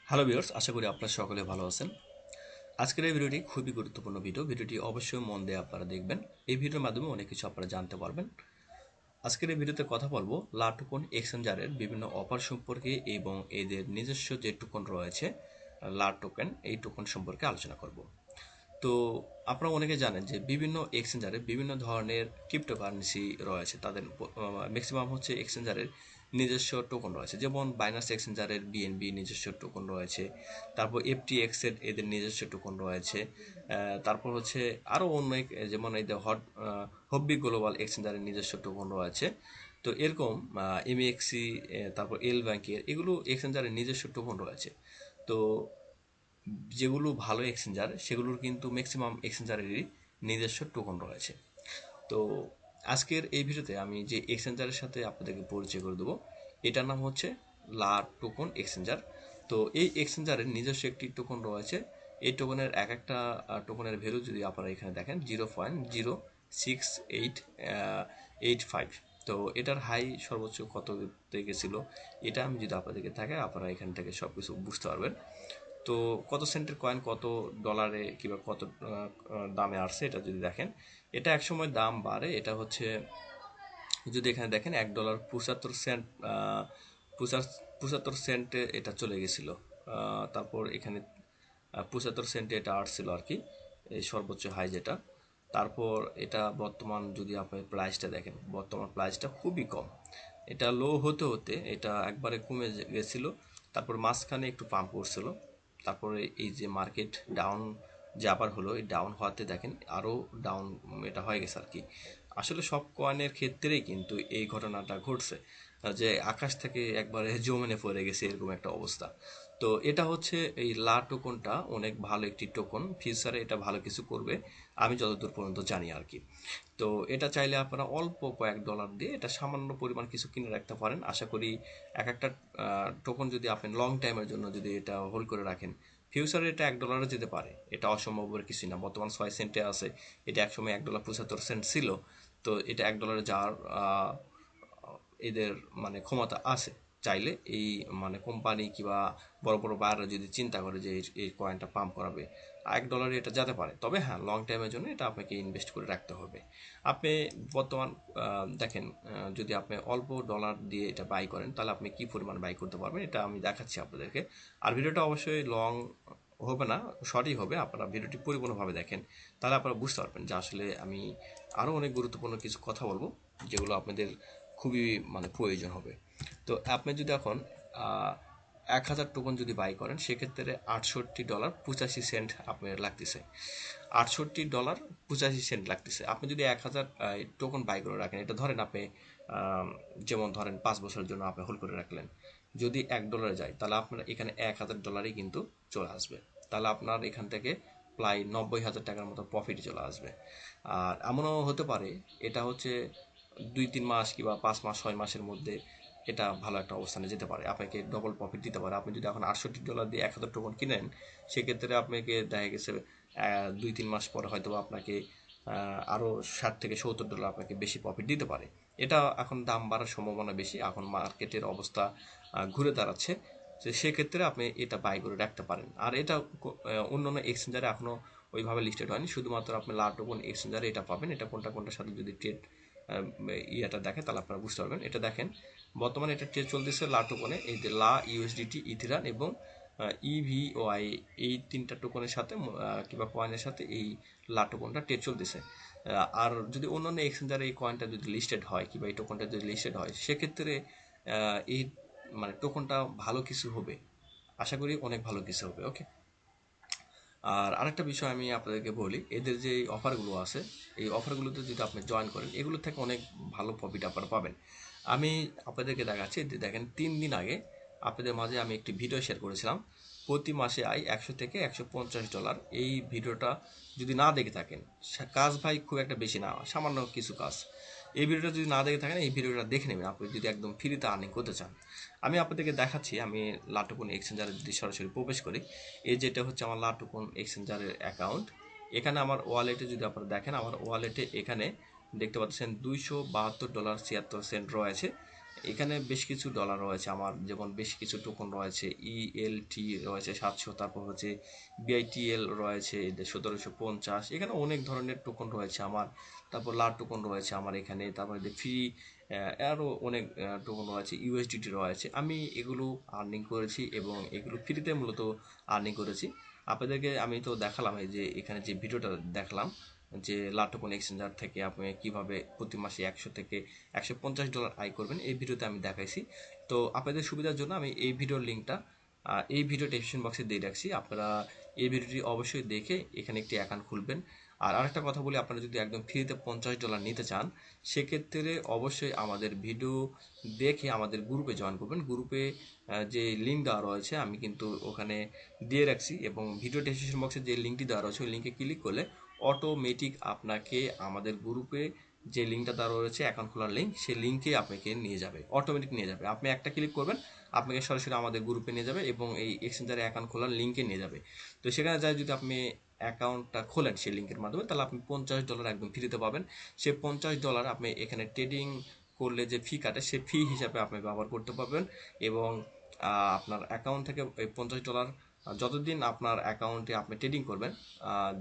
Hello viewers, আশা করি আপনারা সকলে ভালো আছেন। আজকের এই ভিডিওটি খুবই গুরুত্বপূর্ণ ভিডিওটি অবশ্যই মন দিয়ে আপনারা দেখবেন। এই ভিডিওর মাধ্যমে অনেক কিছু আপনারা জানতে পারবেন। আজকের এই ভিডিওতে কথা বলবো লা টোকন এক্সচেঞ্জারের বিভিন্ন অফার সম্পর্কে এবং এদের নিজস্ব যে টোকন রয়েছে লা টোকেন, এই টোকন সম্পর্কে আলোচনা করব। তো আপনারা অনেকে জানেন যে বিভিন্ন এক্সচেঞ্জারে বিভিন্ন ধরনের ক্রিপ্টোকারেন্সি রয়েছে। তাদের ম্যাক্সিমাম হচ্ছে এক্সচেঞ্জারের নিজস্ব টোকন রয়েছে, যেমন বাইনান্স এক্সচেঞ্জারের বিএনবি নিজস্ব টোকন রয়েছে, তারপর এফটিএক্স এর এদের নিজস্ব টোকন রয়েছে, তারপর হচ্ছে আরও অনেক, যেমন এই যে হব্বি গ্লোবাল এক্সচেঞ্জারের নিজস্ব টোকন রয়েছে। তো এরকম এমএক্সি, তারপর এল ব্যাংকের, এগুলো এক্সচেঞ্জারের নিজস্ব টোকন রয়েছে। তো যেগুলো ভালো এক্সচেঞ্জার সেগুলোর কিন্তু ম্যাক্সিমাম এক্সচেঞ্জারেরই নিজস্ব টোকন রয়েছে। তো আজকের এই ভিডিওতে আমি যে এক্সচেঞ্জারের সাথে আপনাদেরকে পরিচয় করে দেবো, এটার নাম হচ্ছে লা টোকন এক্সচেঞ্জার। তো এই এক্সচেঞ্জারের নিজস্ব একটি টোকন রয়েছে। এই টোকনের এক একটা টোকনের ভ্যালু যদি আপনারা এখানে দেখেন 0.06885। তো এটার হাই সর্বোচ্চ কত গেছিল, এটা আমি যদি আপনাদেরকে থাকে, আপনারা এখান থেকে সব কিছু বুঝতে পারবেন। তো কত সেন্টের কয়েন কত ডলারে কিংবা কত দামে আসছে এটা যদি দেখেন, এটা একসময় দাম বাড়ে। এটা হচ্ছে, যদি এখানে দেখেন, $1 75 সেন্ট, 75 সেন্টে এটা চলে গেছিল। তারপর এখানে 75 সেন্টে এটা আসছিল আর কি, এই সর্বোচ্চ হাই যেটা। তারপর এটা বর্তমান যদি আপনি প্রাইসটা দেখেন, বর্তমান প্রাইসটা খুবই কম। এটা লো হতে হতে এটা একবারে কমে গেছিল, তারপর মাঝখানে একটু পাম্প করছিল, তারপরে এই যে মার্কেট ডাউন যে আবার হলো, এই ডাউন হওয়াতে দেখেন আরও ডাউন এটা হয়ে গেছে আর কি। আসলে সব কয়েনের ক্ষেত্রেই কিন্তু এই ঘটনাটা ঘটছে, যে আকাশ থেকে একবারে জমিনে পড়ে গেছে এরকম একটা অবস্থা। তো এটা হচ্ছে এই লা টোকনটা অনেক ভালো একটি টোকন, ফিউচারে এটা ভালো কিছু করবে আমি যতদূর পর্যন্ত জানি আর কি। তো এটা চাইলে আপনারা অল্প কয়েক ডলার দিয়ে এটা সামান্য পরিমাণ কিছু কিনে রাখতে পারেন। আশা করি এক একটা টোকন যদি আপনি লং টাইমের জন্য যদি এটা হোল্ড করে রাখেন, ফিউচারে এটা $1 যেতে পারে। এটা অসম্ভব বলে কিছুই না। বর্তমান 6 সেন্টে আছে, এটা একসময় $1.75 ছিল। তো এটা $1 যাওয়ার এদের মানে ক্ষমতা আছে। চাইলে এই মানে কোম্পানি কিংবা বড় বড় বায়াররা যদি চিন্তা করে যে এই কয়েনটা পাম্প করাবে, $1 এটা যেতে পারে। তবে হ্যাঁ, লং টাইমের জন্য এটা আপনাকে ইনভেস্ট করে রাখতে হবে। আপনি বর্তমান দেখেন, যদি আপনি অল্প ডলার দিয়ে এটা বাই করেন, তাহলে আপনি কি পরিমাণ বাই করতে পারবেন এটা আমি দেখাচ্ছি আপনাদেরকে। আর ভিডিওটা অবশ্যই লং হবে না, শর্টই হবে। আপনারা ভিডিওটি পরিপূর্ণভাবে দেখেন, তাহলে আপনারা বুঝতে পারবেন যে আসলে আমি আরও অনেক গুরুত্বপূর্ণ কিছু কথা বলবো, যেগুলো আপনাদের খুবই মানে প্রয়োজন হবে। তো আপনি যদি এখন 1,000 টোকন যদি বাই করেন, সেক্ষেত্রে $68.85 আপনার লাগতেছে। $68.85 লাগতেছে। আপনি যদি 1,000 টোকন বাই করে রাখেন, এটা ধরেন আপনি যেমন ধরেন 5 বছরের জন্য আপনি হোল্ড করে রাখলেন, যদি $1 যায়, তাহলে আপনার এখানে $1,000 কিন্তু চলে আসবে। তাহলে আপনার এখান থেকে প্রায় 90,000 টাকার মতো প্রফিট চলে আসবে। আর এমনও হতে পারে এটা হচ্ছে 2-3 মাস কিংবা 5 মাস 6 মাসের মধ্যে এটা ভালো একটা অবস্থানে যেতে পারে, আপনাকে ডবল প্রফিট দিতে পারে। আপনি যদি এখন $68 দিয়ে 1,000 টোকন কিনেন, সেক্ষেত্রে আপনাকে দেখা গেছে 2-3 মাস পরে হয়তো আপনাকে আরও $60 থেকে $70 আপনাকে বেশি প্রফিট দিতে পারে। এটা এখন দাম বাড়ার সম্ভাবনা বেশি, এখন মার্কেটের অবস্থা ঘুরে দাঁড়াচ্ছে। তো সেক্ষেত্রে আপনি এটা বাই করে রাখতে পারেন। আর এটা অন্যান্য এক্সচেঞ্জারে এখনও ওইভাবে লিস্টেড হয়নি, শুধুমাত্র আপনি লা টোকন এক্সচেঞ্জারে এটা পাবেন। এটা কোনটা কোনটার সাথে যদি ট্রেড ইয়েটা দেখে, তাহলে আপনারা বুঝতে পারবেন। এটা দেখেন, বর্তমানে এটা ট্রেড চলতেছে লা টোকনে, এই যে লা ইউএসডিটি, ইথিরান এবং ইভিওআই, এই 3টা টোকনের সাথে কিংবা কয়েনের সাথে এই লা টোকনটা ট্রেড চলতেছে। আর যদি অন্যান্য এক্সচেঞ্জারে এই কয়েনটা যদি লিস্টেড হয় কিংবা এই টোকনটা যদি লিস্টেড হয়, সেক্ষেত্রে এই মানে টোকনটা ভালো কিছু হবে। আশা করি অনেক ভালো কিছু হবে। ওকে। আর আরেকটা বিষয় আমি আপনাদেরকে বলি, এদের যে অফারগুলো আছে, এই অফারগুলোতে যদি আপনি জয়েন করেন, এগুলো থেকে অনেক ভালো প্রফিট আপনারা পাবেন। আমি আপনাদেরকে দেখাচ্ছি। দেখেন, 3 দিন আগে আপনাদের মাঝে আমি একটি ভিডিও শেয়ার করেছিলাম, প্রতি মাসে আয় $100 থেকে $150। এই ভিডিওটা যদি না দেখে থাকেন, কাজ ভাই খুব একটা বেশি না, সামান্য কিছু কাজ। এই ভিডিওটা যদি না দেখে থাকেন, এই ভিডিওটা দেখে নেবেন আপনি যদি একদম ফ্রিতে আর্নিং করতে চান। আমি আপনাদেরকে দেখাচ্ছি, আমি লা টোকন এক্সচেঞ্জারে যদি সরাসরি প্রবেশ করি, এই যেটা হচ্ছে আমার লা টোকন এক্সচেঞ্জারের অ্যাকাউন্ট। এখানে আমার ওয়ালেটে যদি আপনারা দেখেন, আমার ওয়ালেটে এখানে দেখতে পাচ্ছেন $272.76 রয়েছে। এখানে বেশ কিছু ডলার রয়েছে আমার, যেমন বেশ কিছু টোকন রয়েছে, ইএলটি রয়েছে 700, তারপর হচ্ছে বিআইটিএল রয়েছে 1750, এখানে অনেক ধরনের টোকন রয়েছে আমার। তারপর লার টোকন রয়েছে আমার এখানে, তারপরে ফ্রি আরও অনেক টোকন রয়েছে, ইউএসডিটি রয়েছে। আমি এগুলো আর্নিং করেছি এবং এগুলো ফ্রিতে মূলত আর্নিং করেছি। আপনাদেরকে আমি তো দেখালাম, এই যে এখানে যে ভিডিওটা দেখালাম যে লাটোকন এক্সচেঞ্জার থেকে আপনি কিভাবে প্রতি মাসে 100 থেকে $150 আয় করবেন, এই ভিডিওতে আমি দেখাইছি। তো আপনাদের সুবিধার জন্য আমি এই ভিডিওর লিঙ্কটা এই ভিডিও ডেসক্রিপশন বক্সে দিয়ে রাখছি। আপনারা এই ভিডিওটি অবশ্যই দেখে এখানে একটি অ্যাকাউন্ট খুলবেন। আর আরেকটা কথা বলি, আপনারা যদি একদম ফ্রিতে $50 নিতে চান, সেক্ষেত্রে অবশ্যই আমাদের ভিডিও দেখে আমাদের গ্রুপে জয়েন করবেন। গ্রুপে যে লিঙ্ক দেওয়া রয়েছে আমি কিন্তু ওখানে দিয়ে রাখছি, এবং ভিডিও ডেসক্রিপশন বক্সে যে লিঙ্কটি দেওয়া রয়েছে ওই লিঙ্কে ক্লিক করলে অটোমেটিক আপনাকে আমাদের গ্রুপে যে লিঙ্কটা দেওয়া রয়েছে অ্যাকাউন্ট খোলার লিঙ্ক, সেই লিঙ্কে আপনাকে নিয়ে যাবে, অটোমেটিক নিয়ে যাবে। আপনি একটা ক্লিক করবেন, আপনাকে সরাসরি আমাদের গ্রুপে নিয়ে যাবে এবং এই এক্সচেঞ্জারে অ্যাকাউন্ট খোলার লিঙ্কে নিয়ে যাবে। তো সেখানে যাই যদি আপনি অ্যাকাউন্টটা খোলেন সেই লিঙ্কের মাধ্যমে, তাহলে আপনি $50 একদম ফ্রিতে পাবেন। সেই $50 আপনি এখানে ট্রেডিং করলে যে ফি কাটে, সে ফি হিসাবে আপনি ব্যবহার করতে পারবেন। এবং আপনার অ্যাকাউন্ট থেকে এই $50 যতদিন আপনার অ্যাকাউন্টে আপনি ট্রেডিং করবেন,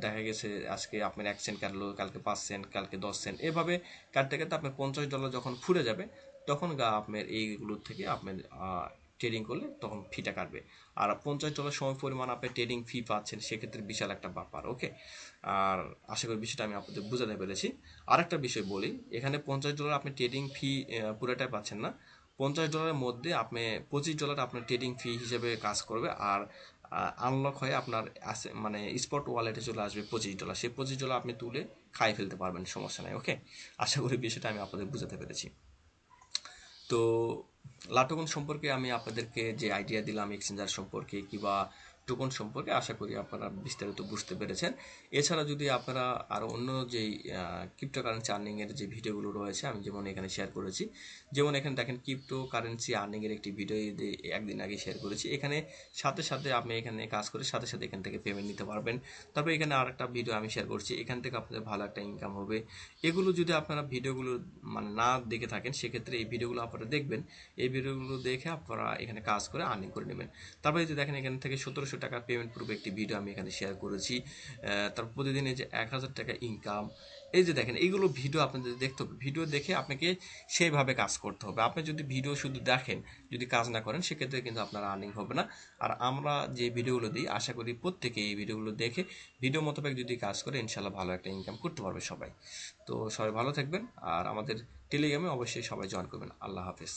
দেখা গেছে আজকে আপনার 1 সেন্ট কাটলো, কালকে 5 সেন্ট, কালকে 10 সেন্ট, এভাবে কাটতে কাটতে আপনার $50 যখন ফুরে যাবে, তখন আপনার এইগুলোর থেকে আপনার ট্রেডিং করলে তখন ফিটা কাটবে। আর $50 সময় পরিমাণ আপনি ট্রেডিং ফি পাচ্ছেন, সেক্ষেত্রে বিশাল একটা ব্যাপার। ওকে, আর আশা করি বিষয়টা আমি আপনাদের বোঝাতে পেরেছি। আরেকটা বিষয় বলি, এখানে $50 আপনি ট্রেডিং ফি পুরোটাই পাচ্ছেন না। $50 মধ্যে আপনি $25 আপনার ট্রেডিং ফি হিসেবে কাজ করবে, আর আনলক হয়ে আপনার মানে স্পট ওয়ালেটে চলে আসবে $25। সেই $25 আপনি তুলে খাই ফেলতে পারবেন, সমস্যা নাই। ওকে, আশা করি বিষয়টা আমি আপনাদের বুঝাতে পেরেছি। তো লাটোকন সম্পর্কে আমি আপনাদেরকে যে আইডিয়া দিলাম এক্সচেঞ্জার সম্পর্কে কিংবা টোকন সম্পর্কে, আশা করি আপনারা বিস্তারিত বুঝতে পেরেছেন। এছাড়া যদি আপনারা আরও অন্য যেই ক্রিপ্টোকারেন্সি আর্নিংয়ের যে ভিডিওগুলো রয়েছে আমি যেমন এখানে শেয়ার করেছি, যেমন এখানে দেখেন ক্রিপ্টোকারেন্সি আর্নিংয়ের একটি ভিডিও একদিন আগে শেয়ার করেছি। এখানে সাথে সাথে আপনি এখানে কাজ করে সাথে সাথে এখান থেকে পেমেন্ট নিতে পারবেন। তারপর এখানে আরেকটা ভিডিও আমি শেয়ার করছি, এখান থেকে আপনাদের ভালো একটা ইনকাম হবে। এগুলো যদি আপনারা ভিডিওগুলো মানে না দেখে থাকেন, সেক্ষেত্রে এই ভিডিওগুলো আপনারা দেখবেন। এই ভিডিওগুলো দেখে আপনারা এখানে কাজ করে আর্নিং করে নেবেন। তারপরে যে দেখেন এখান থেকে $1700 পেমেন্ট প্রুফ একটি ভিডিও আমি এখানে শেয়ার করেছি। তারপর প্রতিদিন এই যে $1000 ইনকাম, এই যে দেখেন এইগুলো ভিডিও আপনাদের দেখতে হবে। ভিডিও দেখে আপনাকে সেইভাবে কাজ করতে হবে। আপনি যদি ভিডিও শুধু দেখেন, যদি কাজ না করেন, সেক্ষেত্রে কিন্তু আপনার আর্নিং হবে না। আর আমরা যে ভিডিওগুলো দিই, আশা করি প্রত্যেকে এই ভিডিওগুলো দেখে ভিডিও মোতাবেক যদি কাজ করে, ইনশাল্লাহ ভালো একটা ইনকাম করতে পারবে সবাই। তো সবাই ভালো থাকবেন, আর আমাদের টেলিগ্রামে অবশ্যই সবাই জয়েন করবেন। আল্লাহ হাফেজ।